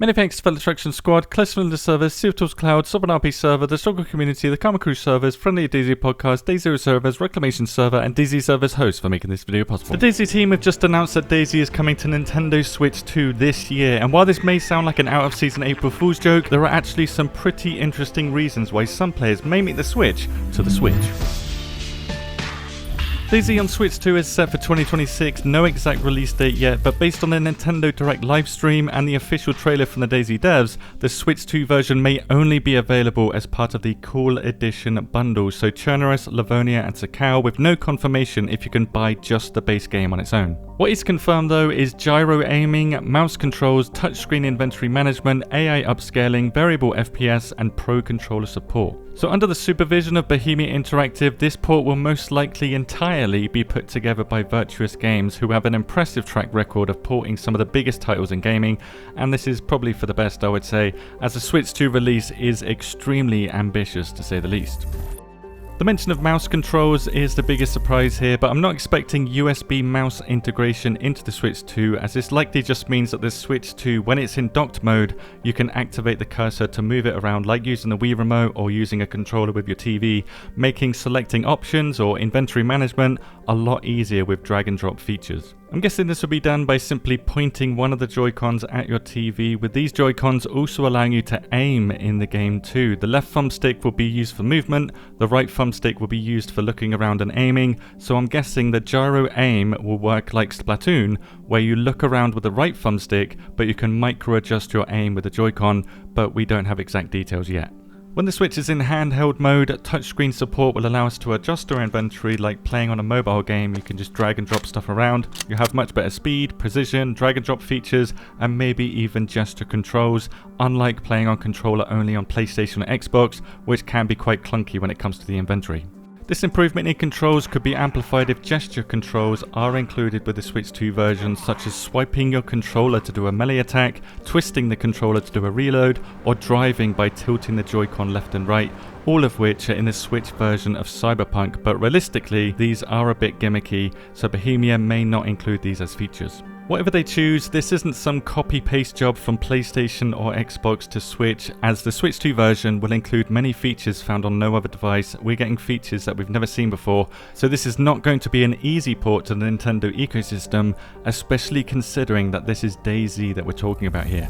Many thanks to fellow Attraction Squad, Close Cylinder Servers, Sea of Tools Cloud, Sovereign RP Server, the Struggle Community, the Karma Crew Servers, Friendly DayZ Podcast, DayZ Servers, Reclamation Server, and DayZ Servers host for making this video possible. The DayZ team have just announced that DayZ is coming to Nintendo Switch 2 this year, and while this may sound like an out-of-season April Fool's joke, there are actually some pretty interesting reasons why some players may meet the Switch to the Switch. DayZ on Switch 2 is set for 2026, no exact release date yet, but based on the Nintendo Direct livestream and the official trailer from the DayZ devs, the Switch 2 version may only be available as part of the Cool Edition bundle, so Chernobyl, Livonia and Sakau, with no confirmation if you can buy just the base game on its own. What is confirmed though is gyro aiming, mouse controls, touchscreen inventory management, AI upscaling, variable FPS and pro controller support. So under the supervision of Bohemia Interactive, this port will most likely entirely be put together by Virtuous Games, who have an impressive track record of porting some of the biggest titles in gaming, and this is probably for the best, I would say, as the Switch 2 release is extremely ambitious to say the least. The mention of mouse controls is the biggest surprise here, but I'm not expecting USB mouse integration into the Switch 2, as this likely just means that the Switch 2, when it's in docked mode, you can activate the cursor to move it around like using the Wii Remote or using a controller with your TV, making selecting options or inventory management a lot easier with drag and drop features. I'm guessing this will be done by simply pointing one of the Joy-Cons at your TV, with these Joy-Cons also allowing you to aim in the game too. The left thumbstick will be used for movement, the right thumbstick will be used for looking around and aiming, so I'm guessing the gyro aim will work like Splatoon, where you look around with the right thumbstick, but you can micro adjust your aim with the Joy-Con, but we don't have exact details yet. When the Switch is in handheld mode, touchscreen support will allow us to adjust our inventory like playing on a mobile game. You can just drag and drop stuff around. You have much better speed, precision, drag and drop features, and maybe even gesture controls, unlike playing on controller only on PlayStation or Xbox, which can be quite clunky when it comes to the inventory. This improvement in controls could be amplified if gesture controls are included with the Switch 2 version, such as swiping your controller to do a melee attack, twisting the controller to do a reload, or driving by tilting the Joy-Con left and right, all of which are in the Switch version of Cyberpunk, but realistically these are a bit gimmicky, so Bohemia may not include these as features. Whatever they choose, this isn't some copy-paste job from PlayStation or Xbox to Switch, as the Switch 2 version will include many features found on no other device. We're getting features that we've never seen before, so this is not going to be an easy port to the Nintendo ecosystem, especially considering that this is DayZ that we're talking about here.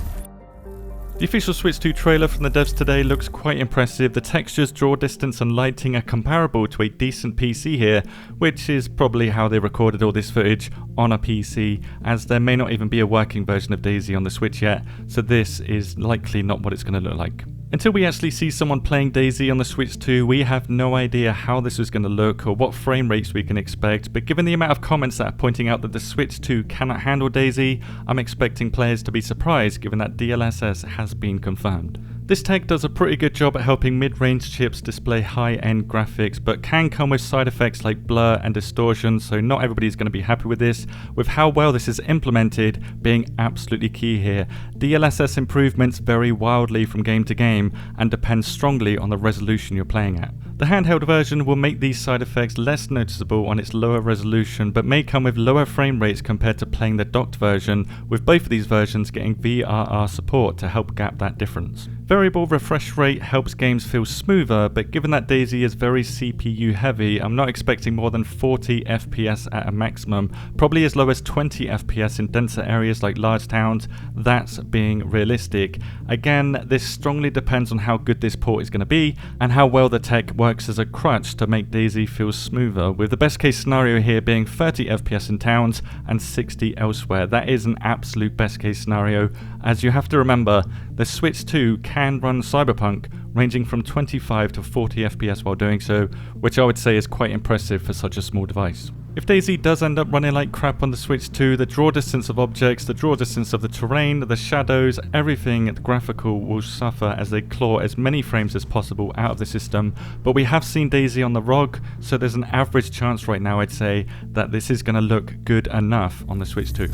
The official Switch 2 trailer from the devs today looks quite impressive. The textures, draw distance and lighting are comparable to a decent PC here, which is probably how they recorded all this footage on a PC, as there may not even be a working version of DayZ on the Switch yet, so this is likely not what it's going to look like. Until we actually see someone playing DayZ on the Switch 2, we have no idea how this is going to look or what frame rates we can expect, but given the amount of comments that are pointing out that the Switch 2 cannot handle DayZ, I'm expecting players to be surprised given that DLSS has been confirmed. This tech does a pretty good job at helping mid-range chips display high-end graphics, but can come with side effects like blur and distortion, so not everybody's going to be happy with this, with how well this is implemented being absolutely key here. DLSS improvements vary wildly from game to game and depend strongly on the resolution you're playing at. The handheld version will make these side effects less noticeable on its lower resolution, but may come with lower frame rates compared to playing the docked version, with both of these versions getting VRR support to help gap that difference. Variable refresh rate helps games feel smoother, but given that DayZ is very CPU heavy, I'm not expecting more than 40 FPS at a maximum, probably as low as 20 FPS in denser areas like large towns. That's being realistic. Again, this strongly depends on how good this port is going to be and how well the tech works as a crutch to make DayZ feel smoother, with the best case scenario here being 30 FPS in towns and 60 elsewhere. That is an absolute best case scenario, as you have to remember the Switch 2 can run Cyberpunk ranging from 25 to 40 FPS while doing so, which I would say is quite impressive for such a small device. If DayZ does end up running like crap on the Switch 2, the draw distance of objects, the draw distance of the terrain, the shadows, everything graphical will suffer as they claw as many frames as possible out of the system, but we have seen DayZ on the ROG, so there's an average chance right now, I'd say, that this is going to look good enough on the Switch 2.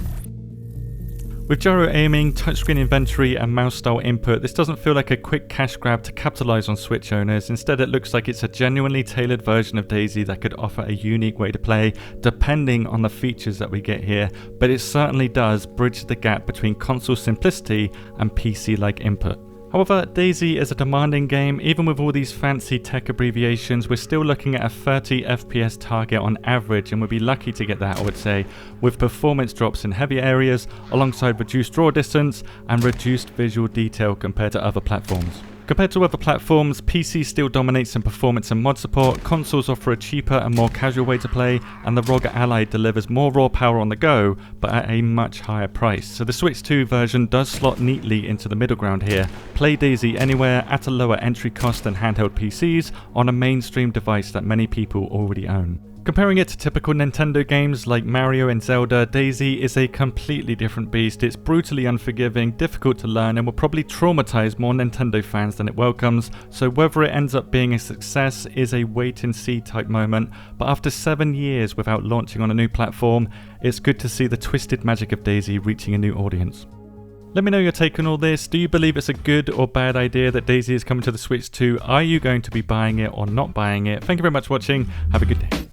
With gyro aiming, touchscreen inventory and mouse style input, this doesn't feel like a quick cash grab to capitalize on Switch owners. Instead, it looks like it's a genuinely tailored version of DayZ that could offer a unique way to play depending on the features that we get here, but it certainly does bridge the gap between console simplicity and PC-like input. However, DayZ is a demanding game. Even with all these fancy tech abbreviations, we're still looking at a 30 FPS target on average, and we'd be lucky to get that, I would say, with performance drops in heavy areas alongside reduced draw distance and reduced visual detail compared to other platforms. Compared to other platforms, PC still dominates in performance and mod support, consoles offer a cheaper and more casual way to play, and the ROG Ally delivers more raw power on the go, but at a much higher price. So the Switch 2 version does slot neatly into the middle ground here. Play DayZ anywhere at a lower entry cost than handheld PCs on a mainstream device that many people already own. Comparing it to typical Nintendo games like Mario and Zelda, DayZ is a completely different beast. It's brutally unforgiving, difficult to learn, and will probably traumatize more Nintendo fans than it welcomes, so whether it ends up being a success is a wait and see type moment, but after 7 years without launching on a new platform, it's good to see the twisted magic of DayZ reaching a new audience. Let me know your take on all this. Do you believe it's a good or bad idea that DayZ is coming to the Switch 2? Are you going to be buying it or not buying it? Thank you very much for watching. Have a good day.